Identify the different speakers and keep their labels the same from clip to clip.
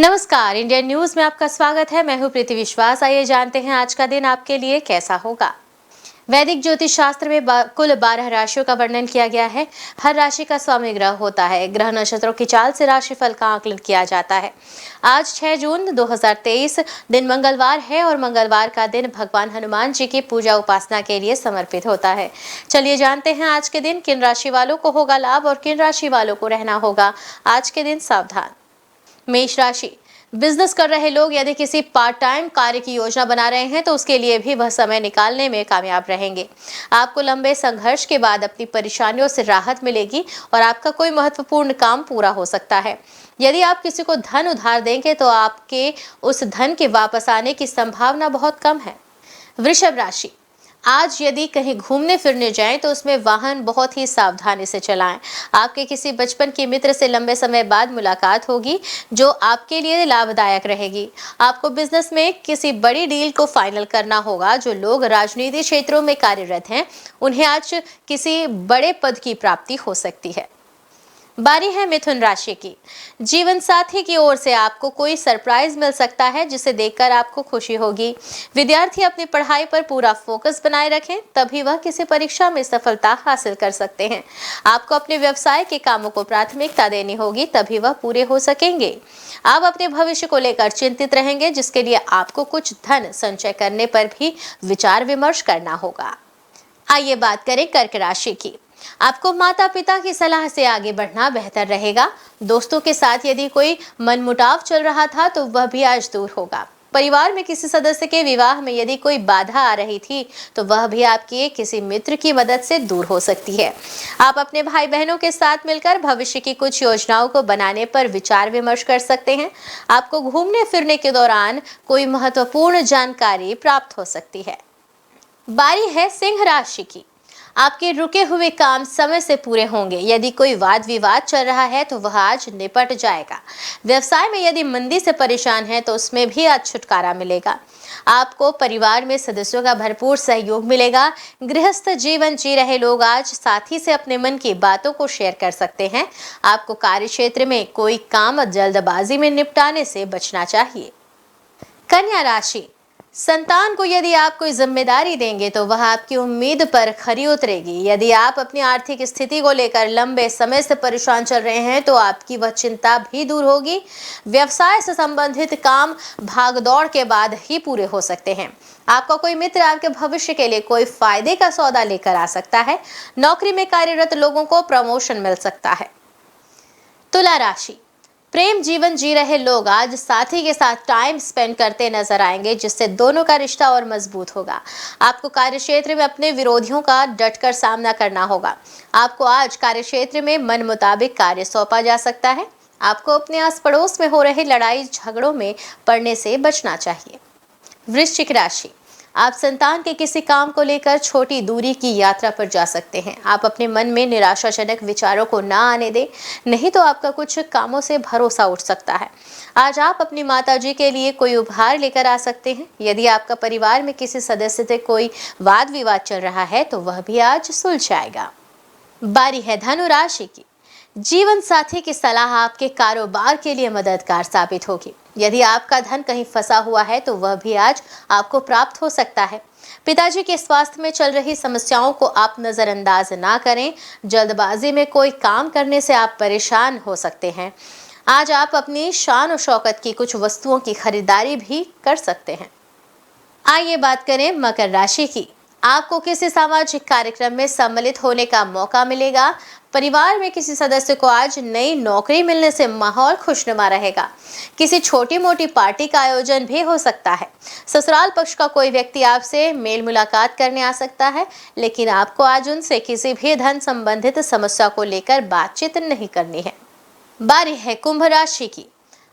Speaker 1: नमस्कार, Indian news में आपका स्वागत है। मैं हूं प्रीति विश्वास। आइए जानते हैं आज का दिन आपके लिए कैसा होगा। वैदिक ज्योतिष शास्त्र में कुल 12 राशियों का वर्णन किया गया है। हर राशि का स्वामी ग्रह होता है। ग्रह नक्षत्रों की चाल से राशिफल का आकलन किया जाता है। आज 6 जून 2023 दिन मंगलवार है और मंगलवार का दिन भगवान हनुमान जी की पूजा उपासना के लिए समर्पित होता है। चलिए जानते हैं आज के दिन किन राशि वालों को होगा लाभ और किन राशि वालों को रहना होगा आज के दिन सावधान। मेष राशि, बिजनेस कर रहे लोग यदि किसी पार्ट टाइम कार्य की योजना बना रहे हैं तो उसके लिए भी वह समय निकालने में कामयाब रहेंगे। आपको लंबे संघर्ष के बाद अपनी परेशानियों से राहत मिलेगी और आपका कोई महत्वपूर्ण काम पूरा हो सकता है। यदि आप किसी को धन उधार देंगे तो आपके उस धन के वापस आने की संभावना बहुत कम है। वृषभ राशि, आज यदि कहीं घूमने फिरने जाएं तो उसमें वाहन बहुत ही सावधानी से चलाएं। आपके किसी बचपन के मित्र से लंबे समय बाद मुलाकात होगी जो आपके लिए लाभदायक रहेगी। आपको बिजनेस में किसी बड़ी डील को फाइनल करना होगा। जो लोग राजनीतिक क्षेत्रों में कार्यरत हैं उन्हें आज किसी बड़े पद की प्राप्ति हो सकती है। बारी है मिथुन राशि की। जीवन साथी की ओर से आपको कोई सरप्राइज मिल सकता है जिसे देखकर आपको खुशी होगी। विद्यार्थी अपनी पढ़ाई पर पूरा फोकस बनाए रखें, तभी वह किसी परीक्षा में सफलता हासिल कर सकते हैं। आपको अपने व्यवसाय के कामों को प्राथमिकता देनी होगी, तभी वह पूरे हो सकेंगे। आप अपने भविष्य को लेकर चिंतित रहेंगे, जिसके लिए आपको कुछ धन संचय करने पर भी विचार विमर्श करना होगा। आइए बात करें कर्क राशि की। आपको माता पिता की सलाह से आगे बढ़ना बेहतर रहेगा। दोस्तों के साथ यदि कोई मनमुटाव चल रहा था तो वह भी आज दूर होगा। परिवार में किसी सदस्य के विवाह में यदि कोई बाधा आ रही थी तो वह भी आपके किसी मित्र की मदद से दूर हो सकती है। आप अपने भाई बहनों के साथ मिलकर भविष्य की कुछ योजनाओं को बनाने पर विचार विमर्श कर सकते हैं। आपको घूमने फिरने के दौरान कोई महत्वपूर्ण जानकारी प्राप्त हो सकती है। बारी है सिंह राशि की। आपके रुके हुए काम समय से पूरे होंगे। यदि कोई वाद विवाद चल रहा है तो वह आज निपट जाएगा। व्यवसाय में यदि मंदी से परेशान है तो उसमें भी आज छुटकारा मिलेगा। आपको परिवार में सदस्यों का भरपूर सहयोग मिलेगा। गृहस्थ जीवन जी रहे लोग आज साथी से अपने मन की बातों को शेयर कर सकते हैं। आपको कार्य क्षेत्र में कोई काम जल्दबाजी में निपटाने से बचना चाहिए। कन्या राशि, संतान को यदि आप कोई जिम्मेदारी देंगे तो वह आपकी उम्मीद पर खरी उतरेगी। यदि आप अपनी आर्थिक स्थिति को लेकर लंबे समय से परेशान चल रहे हैं तो आपकी वह चिंता भी दूर होगी। व्यवसाय से संबंधित काम भागदौड़ के बाद ही पूरे हो सकते हैं। आपका कोई मित्र आपके भविष्य के लिए कोई फायदे का सौदा लेकर आ सकता है। नौकरी में कार्यरत लोगों को प्रमोशन मिल सकता है। तुला राशि, प्रेम जीवन जी रहे लोग आज साथी के साथ टाइम स्पेंड करते नजर आएंगे, जिससे दोनों का रिश्ता और मजबूत होगा। आपको कार्यक्षेत्र में अपने विरोधियों का डटकर सामना करना होगा। आपको आज कार्यक्षेत्र में मन मुताबिक कार्य सौंपा जा सकता है। आपको अपने आस पड़ोस में हो रहे लड़ाई झगड़ों में पड़ने से बचना चाहिए। वृश्चिक राशि, आप संतान के किसी काम को लेकर छोटी दूरी की यात्रा पर जा सकते हैं। आप अपने मन में निराशाजनक विचारों को ना आने दें, नहीं तो आपका कुछ कामों से भरोसा उठ सकता है। आज आप अपनी माताजी के लिए कोई उपहार लेकर आ सकते हैं। यदि आपका परिवार में किसी सदस्य से कोई वाद विवाद चल रहा है तो वह भी आज सुलझ जाएगा। बारी है धनु राशि की। जीवन साथी की सलाह आपके कारोबार के लिए मददगार साबित होगी। यदि आपका धन कहीं फंसा हुआ है तो वह भी आज आपको प्राप्त हो सकता है। पिताजी के स्वास्थ्य में चल रही समस्याओं को आप नजरअंदाज ना करें। जल्दबाजी में कोई काम करने से आप परेशान हो सकते हैं। आज आप अपनी शान और शौकत की कुछ वस्तुओं की खरीदारी भी कर सकते हैं। आइए बात करें मकर राशि की। आपको किसी सामाजिक कार्यक्रम में सम्मिलित होने का मौका मिलेगा। परिवार में किसी सदस्य को आज नई नौकरी मिलने से माहौल खुशनुमा रहेगा। किसी छोटी मोटी पार्टी का आयोजन भी हो सकता है। ससुराल पक्ष का कोई व्यक्ति आपसे मेल मुलाकात करने आ सकता है, लेकिन आपको आज उनसे किसी भी धन संबंधित समस्या को लेकर बातचीत नहीं करनी है। बारी है कुंभ राशि की।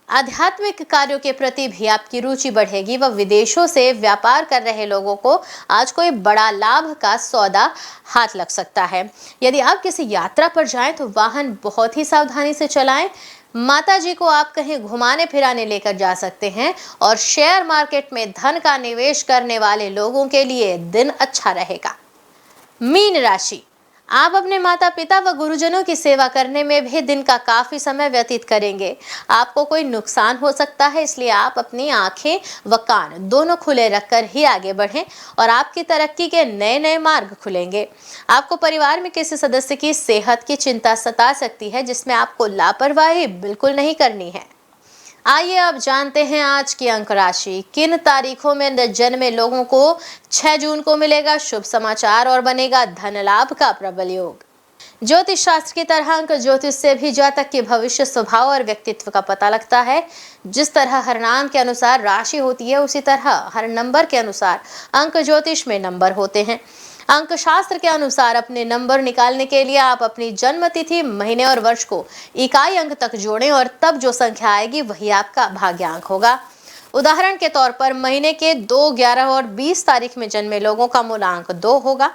Speaker 1: आध्यात्मिक कार्यों के प्रति भी आपकी रुचि बढ़ेगी। वह विदेशों से व्यापार कर रहे लोगों को आज कोई बड़ा लाभ का सौदा हाथ लग सकता है। यदि आप किसी यात्रा पर जाएं तो वाहन बहुत ही सावधानी से चलाएं। माताजी को आप कहीं घुमाने फिराने लेकर जा सकते हैं और शेयर मार्केट में धन का निवेश करने वाले लोगों के लिए दिन अच्छा रहेगा। मीन राशि, आप अपने माता पिता व गुरुजनों की सेवा करने में भी दिन का काफी समय व्यतीत करेंगे। आपको कोई नुकसान हो सकता है, इसलिए आप अपनी आंखें व कान दोनों खुले रखकर ही आगे बढ़ें और आपकी तरक्की के नए नए मार्ग खुलेंगे। आपको परिवार में किसी सदस्य की सेहत की चिंता सता सकती है, जिसमें आपको लापरवाही बिल्कुल नहीं करनी है। आइए अब जानते हैं आज की अंक राशि। किन तारीखों में जन्मे लोगों को 6 जून को मिलेगा शुभ समाचार और बनेगा धन लाभ का प्रबल योग। ज्योतिष शास्त्र की तरह अंक ज्योतिष से भी जातक के भविष्य, स्वभाव और व्यक्तित्व का पता लगता है। जिस तरह हर नाम के अनुसार राशि होती है, उसी तरह हर नंबर के अनुसार अंक ज्योतिष में नंबर होते हैं। अंक शास्त्र के अनुसार अपने नंबर निकालने के लिए आप अपनी जन्म तिथि, महीने और वर्ष को इकाई अंक तक जोड़ें और तब जो संख्या आएगी वही आपका भाग्यांक होगा। उदाहरण के तौर पर महीने के 2, 11 और 20 तारीख में जन्मे लोगों का मूलांक 2 होगा।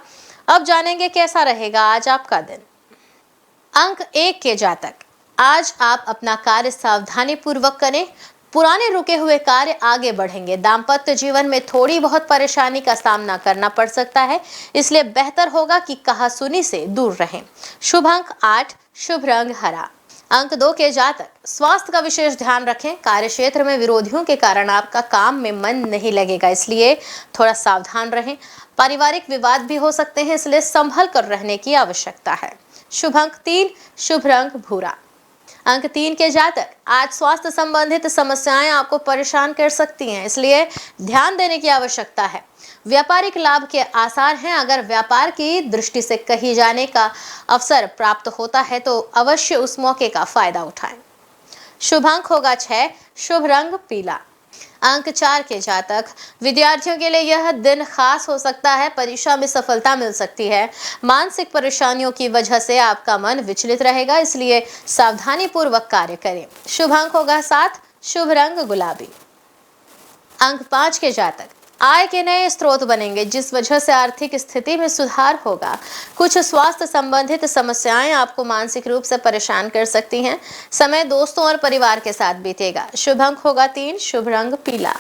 Speaker 1: अब जानेंगे कैसा रहेगा आज आपका दिन। अंक 1 के जातक, आज आप अपना कार्य सावधानी पूर्वक करें। पुराने रुके हुए कार्य आगे बढ़ेंगे। दाम्पत्य जीवन में थोड़ी बहुत परेशानी का सामना करना पड़ सकता है, इसलिए बेहतर होगा कि कहासुनी से दूर रहें। शुभ अंक 8, शुभ रंग हरा। अंक 2 के जातक, स्वास्थ्य का विशेष ध्यान रखें। कार्य क्षेत्र में विरोधियों के कारण आपका काम में मन नहीं लगेगा, इसलिए थोड़ा सावधान रहें। पारिवारिक विवाद भी हो सकते हैं, इसलिए संभल कर रहने की आवश्यकता है। शुभ अंक 3, शुभ रंग भूरा। अंक 3 के जातक, आज स्वास्थ्य संबंधित समस्याएं आपको परेशान कर सकती हैं, इसलिए ध्यान देने की आवश्यकता है। व्यापारिक लाभ के आसार हैं। अगर व्यापार की दृष्टि से कहीं जाने का अवसर प्राप्त होता है तो अवश्य उस मौके का फायदा उठाएं। शुभ अंक होगा 6, शुभ रंग पीला। अंक 4 के जातक, विद्यार्थियों के लिए यह दिन खास हो सकता है। परीक्षा में सफलता मिल सकती है। मानसिक परेशानियों की वजह से आपका मन विचलित रहेगा, इसलिए सावधानी पूर्वक कार्य करें। शुभ अंक होगा 7, शुभ रंग गुलाबी। अंक 5 के जातक, आय के नए स्रोत बनेंगे, जिस वजह से आर्थिक स्थिति में सुधार होगा। कुछ स्वास्थ्य संबंधित समस्याएं आपको मानसिक रूप से परेशान कर सकती हैं। समय दोस्तों और परिवार के साथ बीतेगा। शुभ अंक होगा 3, शुभ रंग पीला।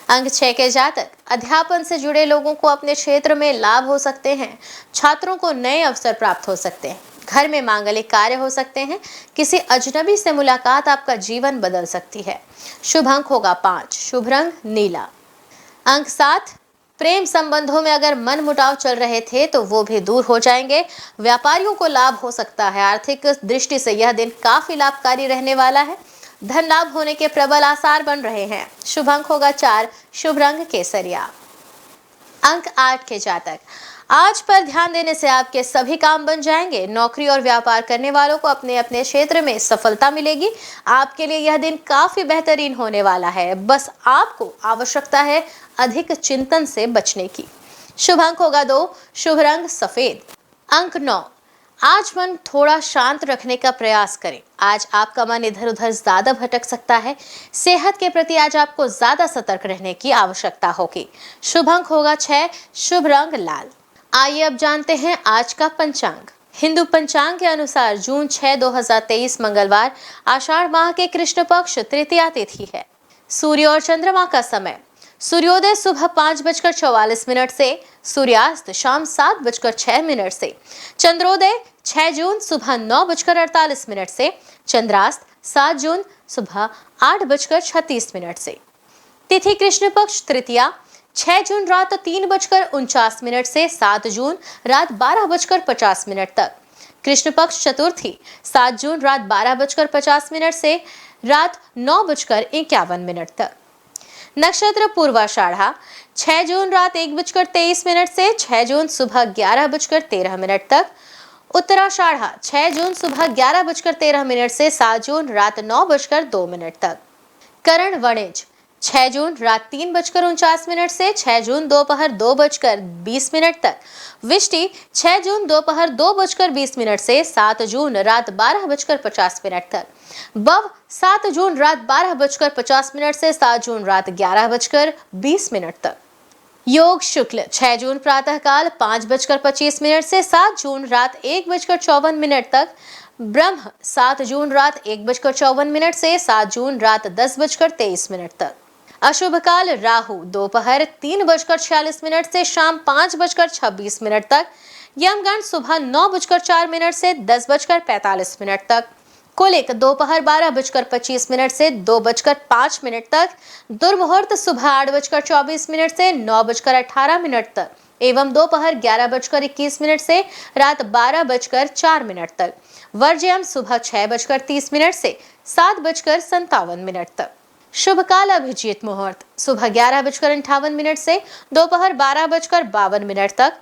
Speaker 1: अंक 6 के जातक, अध्यापन से जुड़े लोगों को अपने क्षेत्र में लाभ हो सकते हैं। छात्रों को नए अवसर प्राप्त हो सकते हैं। घर में मांगलिक कार्य हो सकते हैं। किसी अजनबी से मुलाकात आपका जीवन बदल सकती है। शुभ अंक होगा 5, शुभ रंग नीला। अंक 7, प्रेम संबंधों में अगर मन मुटाव चल रहे थे तो वो भी दूर हो जाएंगे। व्यापारियों को लाभ हो सकता है। आर्थिक दृष्टि से यह दिन काफी लाभकारी रहने वाला है। धन लाभ होने के प्रबल आसार बन रहे हैं। शुभ अंक होगा 4, शुभ रंग केसरिया। अंक 8 के जातक, आज पर ध्यान देने से आपके सभी काम बन जाएंगे। नौकरी और व्यापार करने वालों को अपने अपने क्षेत्र में सफलता मिलेगी। आपके लिए यह दिन काफी बेहतरीन होने वाला है। बस आपको आवश्यकता है अधिक चिंतन से बचने की। शुभ अंक होगा 2, शुभ रंग सफेद। अंक 9, आज मन थोड़ा शांत रखने का प्रयास करें। आज आपका मन इधर उधर ज्यादा भटक सकता है। सेहत के प्रति आज आपको ज्यादा सतर्क रहने की आवश्यकता होगी। शुभ अंक होगा 6, शुभ रंग लाल। आइए अब जानते हैं आज का पंचांग। हिंदू पंचांग के अनुसार जून 6, 2023 मंगलवार, आषाढ़ माह के कृष्ण पक्ष तृतीया तिथि है। सूर्य और चंद्रमा का समय, सूर्योदय सुबह 5:44 से, सूर्यास्त शाम 7:06 से, चंद्रोदय 6 जून सुबह 9:48 से, चंद्रास्त 7 जून सुबह 8:36 से। तिथि कृष्ण पक्ष तृतीया 6 जून रात 3:49 से 7 जून रात 12:50 तक। कृष्ण पक्ष चतुर्थी 7 जून रात 12:50 से रात 9:51 तक। नक्षत्र पूर्वाषाढ़ा 6 जून रात 1:23 से 6 जून सुबह 11:13 तक। उत्तराषाढ़ा 6 जून सुबह 11:13 से 7 जून रात 9:02 तक। करण वणिज 6 जून रात 3:49 से 6 जून दोपहर 2:20 तक। विष्टि 6 जून दोपहर 2:20 से 7 जून रात 12:50 तक। बव 7 जून रात 12:50 से 7 जून रात 11:20 तक। योग शुक्ल 6 जून प्रातः काल 5:25 से 7 जून रात 1:54 तक। ब्रह्म 7 जून रात 1:54 से 7 जून रात 10:23 तक। अशुभ काल राहु दोपहर 3:46 से शाम 5:26 तक। यमगंड सुबह 9:04 से 10:45 तक, कुलिक दोपहर 12:25 से 2:05 तक, दुर्मुहूर्त सुबह 8:24 से 9:18 तक एवं दोपहर 11:21 से रात 12:04 तक। वर्ज्यम सुबह 6:30 से 7:57 तक। शुभ काल अभिजीत मुहूर्त सुबह 11:58 से दोपहर 12:52 तक।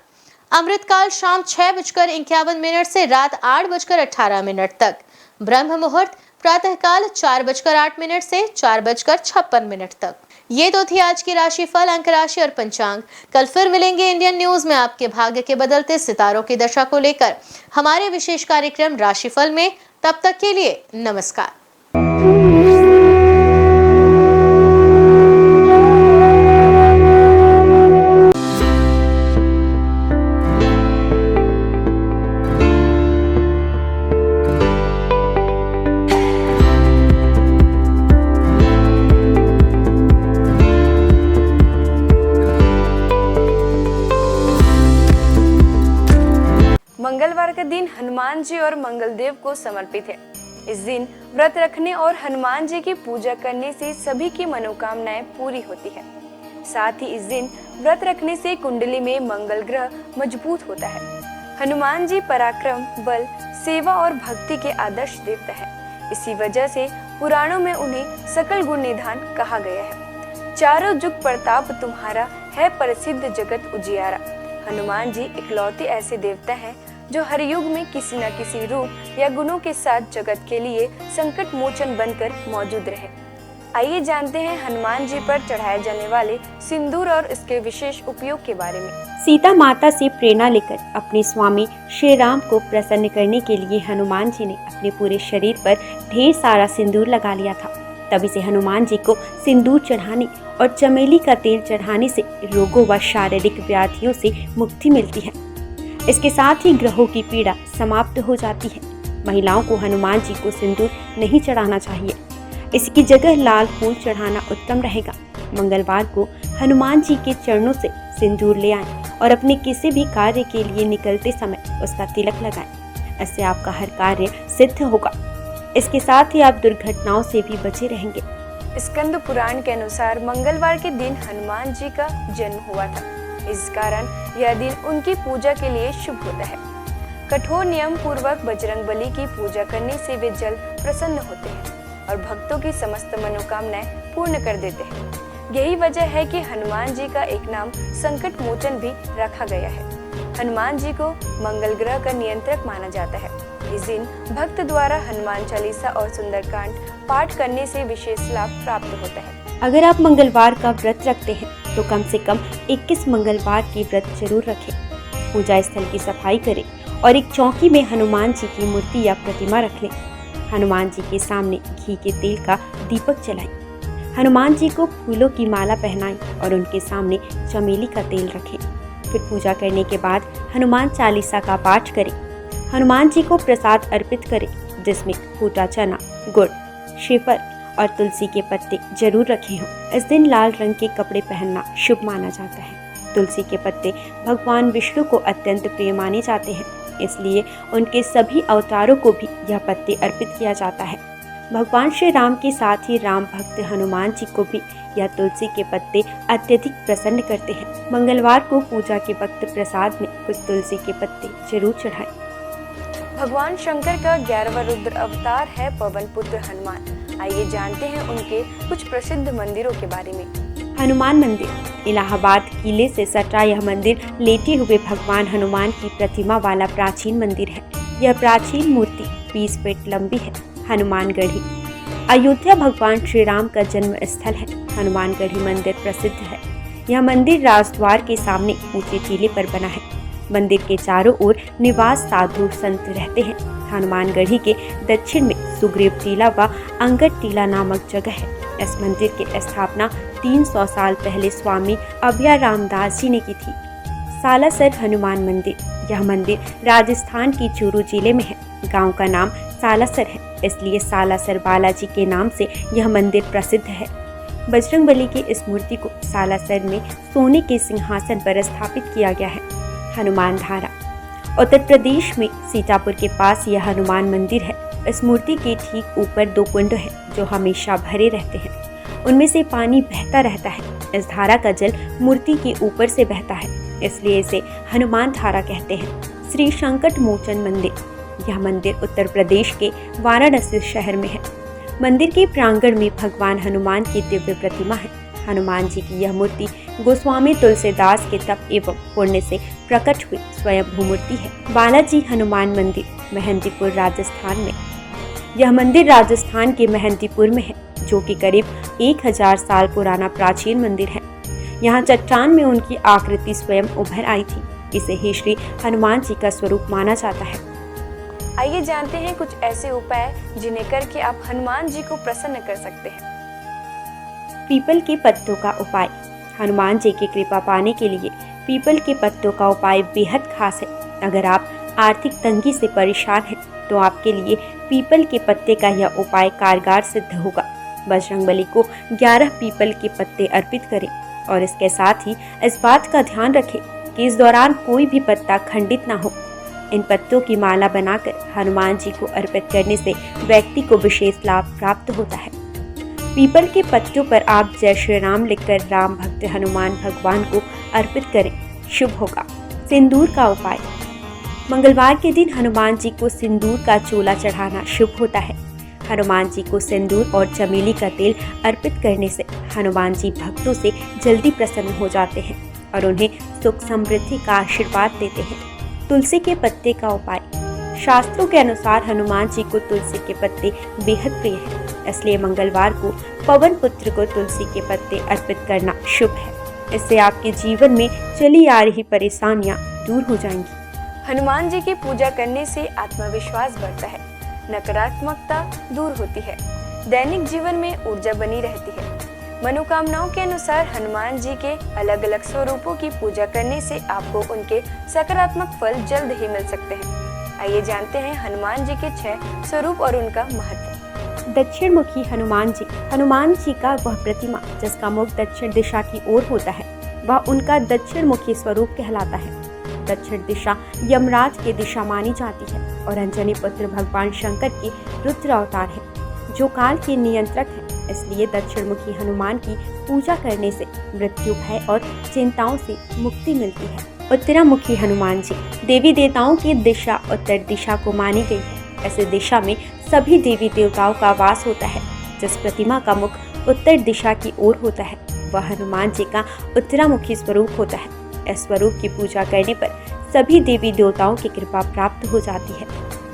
Speaker 1: अमृतकाल शाम 6:51 से रात 8:18 तक। ब्रह्म मुहूर्त प्रातः काल 4:08 से 4:56 तक। ये तो थी आज की राशिफल, अंक राशि और पंचांग। कल फिर मिलेंगे इंडियन न्यूज में आपके भाग्य के बदलते सितारों की दशा को लेकर हमारे विशेष कार्यक्रम राशिफल में। तब तक के लिए नमस्कार।
Speaker 2: मंगलवार का दिन हनुमान जी और मंगलदेव को समर्पित है। इस दिन व्रत रखने और हनुमान जी की पूजा करने से सभी की मनोकामनाएं पूरी होती है। साथ ही इस दिन व्रत रखने से कुंडली में मंगल ग्रह मजबूत होता है। हनुमान जी पराक्रम, बल, सेवा और भक्ति के आदर्श देवता है। इसी वजह से पुराणों में उन्हें सकल गुण निधान कहा गया है। चारों जुग प्रताप तुम्हारा है, प्रसिद्ध जगत उजियारा। हनुमान जी इकलौते ऐसे देवता हैं जो हर युग में किसी न किसी रूप या गुणों के साथ जगत के लिए संकट मोचन बनकर मौजूद रहे। आइए जानते हैं हनुमान जी पर चढ़ाए जाने वाले सिंदूर और इसके विशेष उपयोग के बारे में।
Speaker 3: सीता माता से प्रेरणा लेकर अपने स्वामी श्री राम को प्रसन्न करने के लिए हनुमान जी ने अपने पूरे शरीर पर ढेर सारा सिंदूर लगा लिया था। तभी से हनुमान जी को सिंदूर चढ़ाने और चमेली का तेल चढ़ाने से रोगों व शारीरिक व्याधियों से मुक्ति मिलती है। इसके साथ ही ग्रहों की पीड़ा समाप्त हो जाती है। महिलाओं को हनुमान जी को सिंदूर नहीं चढ़ाना चाहिए, इसकी जगह लाल फूल चढ़ाना उत्तम रहेगा। मंगलवार को हनुमान जी के चरणों से सिंदूर ले आएं और अपने किसी भी कार्य के लिए निकलते समय उसका तिलक लगाएं। इससे आपका हर कार्य सिद्ध होगा। इसके साथ ही आप दुर्घटनाओं से भी बचे रहेंगे।
Speaker 2: स्कंद पुराण के अनुसार मंगलवार के दिन हनुमान जी का जन्म हुआ था। इस कारण यह दिन उनकी पूजा के लिए शुभ होता है। कठोर नियम पूर्वक बजरंगबली की पूजा करने से वे जल्द प्रसन्न होते हैं और भक्तों की समस्त मनोकामनाएं पूर्ण कर देते हैं। यही वजह है कि हनुमान जी का एक नाम संकट मोचन भी रखा गया है। हनुमान जी को मंगल ग्रह का नियंत्रक माना जाता है। इस दिन भक्त द्वारा हनुमान चालीसा और सुंदरकांड पाठ करने से विशेष लाभ प्राप्त होता है।
Speaker 3: अगर आप मंगलवार का व्रत रखते हैं तो कम से कम 21 मंगलवार की व्रत जरूर रखें। पूजा स्थल की सफाई करें और एक चौकी में हनुमान जी की मूर्ति या प्रतिमा रख लें। हनुमान जी के सामने घी के तेल का दीपक जलाएं। हनुमान जी को फूलों की माला पहनाएं और उनके सामने चमेली का तेल रखें। फिर पूजा करने के बाद हनुमान चालीसा का पाठ करें। हनुमान जी को प्रसाद अर्पित करें, जिसमें फूटा चना, गुड़, श्रीफल और तुलसी के पत्ते जरूर रखे हों। इस दिन लाल रंग के कपड़े पहनना शुभ माना जाता है। तुलसी के पत्ते भगवान विष्णु को अत्यंत प्रिय माने जाते हैं, इसलिए उनके सभी अवतारों को भी यह पत्ते अर्पित किया जाता है। भगवान श्री राम के साथ ही राम भक्त हनुमान जी को भी यह तुलसी के पत्ते अत्यधिक प्रसन्न करते हैं। मंगलवार को पूजा के वक्त प्रसाद में कुछ तुलसी के पत्ते जरूर चढ़ाएं।
Speaker 2: भगवान शंकर का 11वां रुद्र अवतार है पवन पुत्र हनुमान। आइए जानते हैं उनके कुछ प्रसिद्ध मंदिरों के बारे में।
Speaker 3: हनुमान मंदिर, इलाहाबाद किले से सटा यह मंदिर लेटे हुए भगवान हनुमान की प्रतिमा वाला प्राचीन मंदिर है। यह प्राचीन मूर्ति 20 फीट लंबी है। हनुमानगढ़ी, अयोध्या भगवान श्री राम का जन्म स्थल है। हनुमानगढ़ी मंदिर प्रसिद्ध है। यह मंदिर राजद्वार के सामने ऊंचे टीले पर बना है। मंदिर के चारों ओर निवास साधु संत रहते हैं। हनुमानगढ़ी के दक्षिण में सुग्रीव टीला व अंगद टीला नामक जगह है। इस मंदिर की स्थापना 300 साल पहले स्वामी अभय रामदास जी ने की थी। सालासर हनुमान मंदिर, यह मंदिर राजस्थान की चूरू जिले में है। गांव का नाम सालासर है, इसलिए सालासर बालाजी के नाम से यह मंदिर प्रसिद्ध है। बजरंगबली की इस मूर्ति को सालासर में सोने के सिंहासन पर स्थापित किया गया है। हनुमान धारा, उत्तर प्रदेश में सीतापुर के पास यह हनुमान मंदिर है। इस मूर्ति के ठीक ऊपर 2 कुंड हैं जो हमेशा भरे रहते हैं। उनमें से पानी बहता रहता है। इस धारा का जल मूर्ति के ऊपर से बहता है, इसलिए इसे हनुमान धारा कहते हैं। श्री संकट मोचन मंदिर, यह मंदिर उत्तर प्रदेश के वाराणसी शहर में है। मंदिर के प्रांगण में भगवान हनुमान की दिव्य प्रतिमा है। हनुमान जी की यह मूर्ति गोस्वामी तुलसीदास के तप एवं पुण्य से प्रकट हुई स्वयंभू मूर्ति है। बालाजी हनुमान मंदिर, मेहंदीपुर, राजस्थान में। यह मंदिर राजस्थान के मेहंदीपुर में है, जो कि करीब 1000 साल पुराना प्राचीन मंदिर है। यहाँ चट्टान में उनकी आकृति स्वयं उभर आई थी। इसे ही श्री हनुमान जी का स्वरूप माना जाता है।
Speaker 2: आइए जानते हैं कुछ ऐसे उपाय जिन्हें करके आप हनुमान जी को प्रसन्न कर सकते हैं।
Speaker 3: पीपल के पत्तों का उपाय। हनुमान जी की कृपा पाने के लिए पीपल के पत्तों का उपाय बेहद खास है। अगर आप आर्थिक तंगी से परेशान हैं तो आपके लिए पीपल के पत्ते का यह उपाय कारगर सिद्ध होगा। बजरंगबली को 11 पीपल के पत्ते अर्पित करें और इसके साथ ही इस बात का ध्यान रखें कि इस दौरान कोई भी पत्ता खंडित ना हो। इन पत्तों की माला बनाकर हनुमान जी को अर्पित करने से व्यक्ति को विशेष लाभ प्राप्त होता है। पीपल के पत्तों पर आप जय श्री राम लिखकर राम भक्त हनुमान भगवान को अर्पित करें, शुभ होगा। सिंदूर का उपाय। मंगलवार के दिन हनुमान जी को सिंदूर का चोला चढ़ाना शुभ होता है। हनुमान जी को सिंदूर और चमेली का तेल अर्पित करने से हनुमान जी भक्तों से जल्दी प्रसन्न हो जाते हैं और उन्हें सुख समृद्धि का आशीर्वाद देते हैं। तुलसी के पत्ते का उपाय। शास्त्रों के अनुसार हनुमान जी को तुलसी के पत्ते बेहद प्रिय है, इसलिए मंगलवार को पवन पुत्र को तुलसी के पत्ते अर्पित करना शुभ है। इससे आपके जीवन में चली आ रही परेशानियां दूर हो जाएंगी।
Speaker 2: हनुमान जी की पूजा करने से आत्मविश्वास बढ़ता है, नकारात्मकता दूर होती है, दैनिक जीवन में ऊर्जा बनी रहती है। मनोकामनाओं के अनुसार हनुमान जी के अलग अलग स्वरूपों की पूजा करने से आपको उनके सकारात्मक फल जल्द ही मिल सकते हैं। आइए जानते हैं हनुमान जी के 6 स्वरूप और उनका महत्व।
Speaker 3: दक्षिण मुखी हनुमान जी। हनुमान जी का वह प्रतिमा जिसका मुख दक्षिण दिशा की ओर होता है, वह उनका दक्षिण मुखी स्वरूप कहलाता है। दक्षिण दिशा यमराज की दिशा मानी जाती है और अंजनी पुत्र भगवान शंकर के रुद्र अवतार है, जो काल के नियंत्रक है। इसलिए दक्षिण मुखी हनुमान की पूजा करने से मृत्यु, भय और चिंताओं से मुक्ति मिलती है। उत्तरामुखी हनुमान जी। देवी देवताओं की दिशा उत्तर दिशा को मानी गई है। ऐसे दिशा में सभी देवी देवताओं का वास होता है। जिस प्रतिमा का मुख उत्तर दिशा की ओर होता है, वह हनुमान जी का उत्तरामुखी स्वरूप होता है। इस स्वरूप की पूजा करने पर सभी देवी देवताओं की कृपा प्राप्त हो जाती है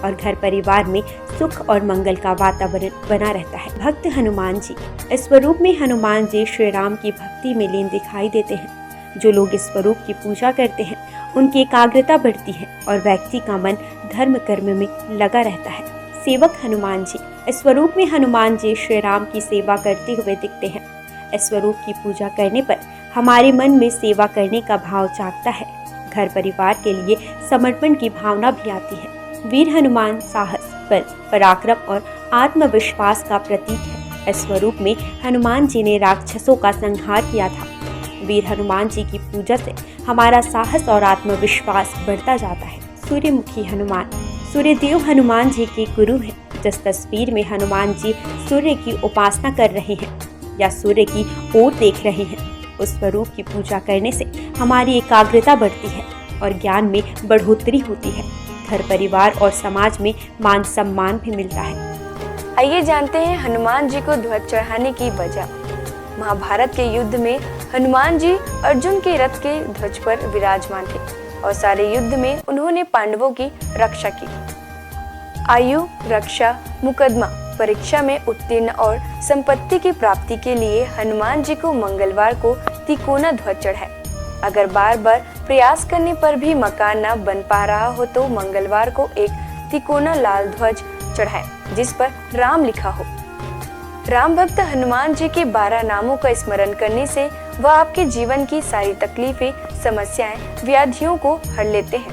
Speaker 3: और घर परिवार में सुख और मंगल का वातावरण बना रहता है। भक्त हनुमान जी। इस स्वरूप में हनुमान जी श्री राम की भक्ति में लीन दिखाई देते हैं। जो लोग इस स्वरूप की पूजा करते हैं, उनकी एकाग्रता बढ़ती है और व्यक्ति का मन धर्म कर्म में लगा रहता है। सेवक हनुमान जी। इस स्वरूप में हनुमान जी श्री राम की सेवा करते हुए दिखते हैं। इस स्वरूप की पूजा करने पर हमारे मन में सेवा करने का भाव जागता है। घर परिवार के लिए समर्पण की भावना भी आती है। वीर हनुमान साहस, बल, पराक्रम और आत्मविश्वास का प्रतीक है। इस स्वरूप में हनुमान जी ने राक्षसों का संहार किया था। वीर हनुमान जी की पूजा से हमारा साहस और आत्मविश्वास बढ़ता जाता है। सूर्यमुखी हनुमान। सूर्यदेव हनुमान जी के गुरु हैं। जिस तस्वीर में हनुमान जी सूर्य की उपासना कर रहे हैं या सूर्य की ओर देख रहे हैं, उस स्वरूप की पूजा करने से हमारी एकाग्रता बढ़ती है और ज्ञान में बढ़ोतरी होती है। घर परिवार और समाज में मान सम्मान भी मिलता है।
Speaker 2: आइए जानते हैं हनुमान जी को ध्वज चढ़ाने की वजह। महाभारत के युद्ध में हनुमान जी अर्जुन के रथ के ध्वज पर विराजमान थे और सारे युद्ध में उन्होंने पांडवों की रक्षा की। आयु, रक्षा, मुकदमा, परीक्षा में उत्तीर्ण और संपत्ति की प्राप्ति के लिए हनुमान जी को मंगलवार को तिकोना ध्वज चढ़ाए। अगर बार बार प्रयास करने पर भी मकान न बन पा रहा हो तो मंगलवार को एक तिकोना लाल ध्वज चढ़ाए जिस पर राम लिखा हो। राम भक्त हनुमान जी के 12 नामों का स्मरण करने से वह आपके जीवन की सारी तकलीफें, समस्याएं, व्याधियों को हर लेते हैं।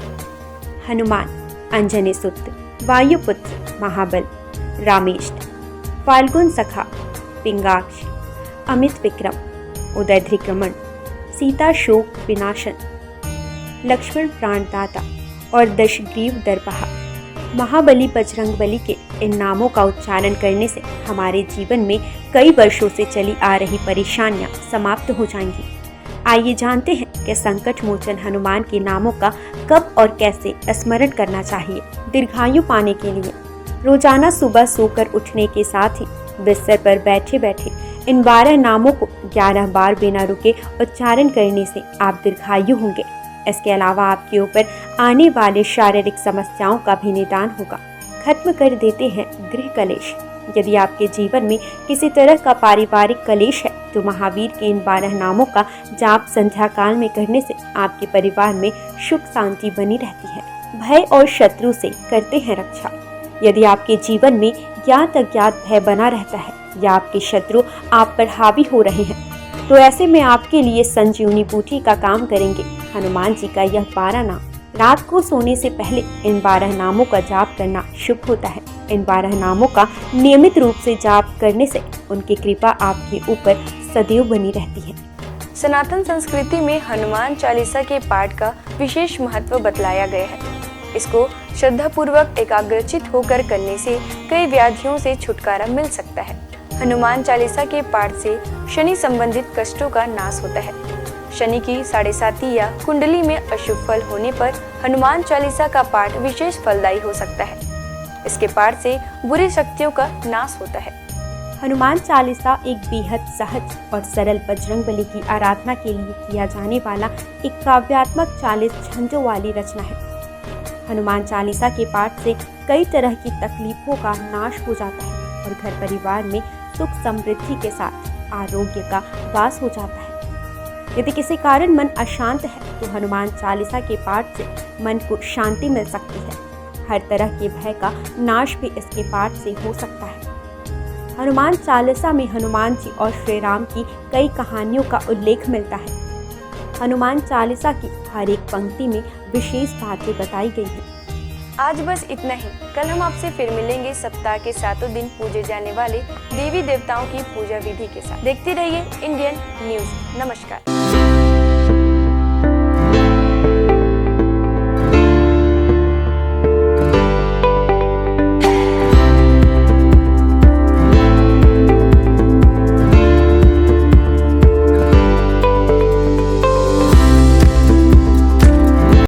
Speaker 3: हनुमान। अंजनी सुत, वायुपुत्र, महाबल, रामेष्ट, फाल्गुन सखा, पिंगाक्ष, अमित विक्रम, उदयध्रिक्रमण, सीता शोक विनाशन, लक्ष्मण प्राणदाता, और दशग्रीव दरपहा। महाबली बजरंगबली के इन नामों का उच्चारण करने से हमारे जीवन में कई वर्षों से चली आ रही परेशानियां समाप्त हो जाएंगी। आइए जानते हैं कि संकट मोचन हनुमान के नामों का कब और कैसे स्मरण करना चाहिए। दीर्घायु पाने के लिए रोजाना सुबह सोकर उठने के साथ ही बिस्तर पर बैठे बैठे इन 12 नामों को 11 बार बिना रुके उच्चारण करने से आप दीर्घायु होंगे। इसके अलावा आपके ऊपर आने वाले शारीरिक समस्याओं का भी निदान होगा। खत्म कर देते हैं गृह कलेश। यदि आपके जीवन में किसी तरह का पारिवारिक कलेश है तो महावीर के इन 12 नामों का जाप संध्या काल में करने से आपके परिवार में सुख शांति बनी रहती है। भय और शत्रु से करते हैं रक्षा। यदि आपके जीवन में ज्ञात अज्ञात भय बना रहता है या आपके शत्रु आप पर हावी हो रहे हैं तो ऐसे में आपके लिए संजीवनी बूटी का काम करेंगे हनुमान जी का यह 12 नाम। रात को सोने से पहले इन 12 नामों का जाप करना शुभ होता है। इन 12 नामों का नियमित रूप से जाप करने से उनकी कृपा आपके ऊपर सदैव बनी रहती है।
Speaker 2: सनातन संस्कृति में हनुमान चालीसा के पाठ का विशेष महत्व बतलाया गया है। इसको श्रद्धापूर्वक एकाग्रचित होकर करने से कई व्याधियों से छुटकारा मिल सकता है। हनुमान चालीसा के पाठ से शनि संबंधित कष्टों का नाश होता है। शनि की 7.5 या कुंडली में अशुभ फल होने पर हनुमान चालीसा का पाठ विशेष फलदायी हो सकता है। इसके पाठ से बुरी शक्तियों का नाश होता है।
Speaker 3: हनुमान चालीसा एक बेहद सहज और सरल बजरंगबली की आराधना के लिए किया जाने वाला एक काव्यात्मक 40 छंदों वाली रचना है। हनुमान चालीसा के पाठ से कई तरह की तकलीफों का नाश हो जाता है और घर परिवार में सुख समृद्धि के साथ आरोग्य का वास हो जाता है। यदि किसी कारण मन अशांत है तो हनुमान चालीसा के पाठ से मन को शांति मिल सकती है। हर तरह के भय का नाश भी इसके पाठ से हो सकता है। हनुमान चालीसा में हनुमान जी और श्री राम की कई कहानियों का उल्लेख मिलता है। हनुमान चालीसा की हर एक पंक्ति में विशेष बातें बताई गई हैं।
Speaker 2: आज बस इतना ही। कल हम आपसे फिर मिलेंगे सप्ताह के 7 दिन पूजे जाने वाले देवी देवताओं की पूजा विधि के साथ। देखते रहिए इंडियन न्यूज। नमस्कार।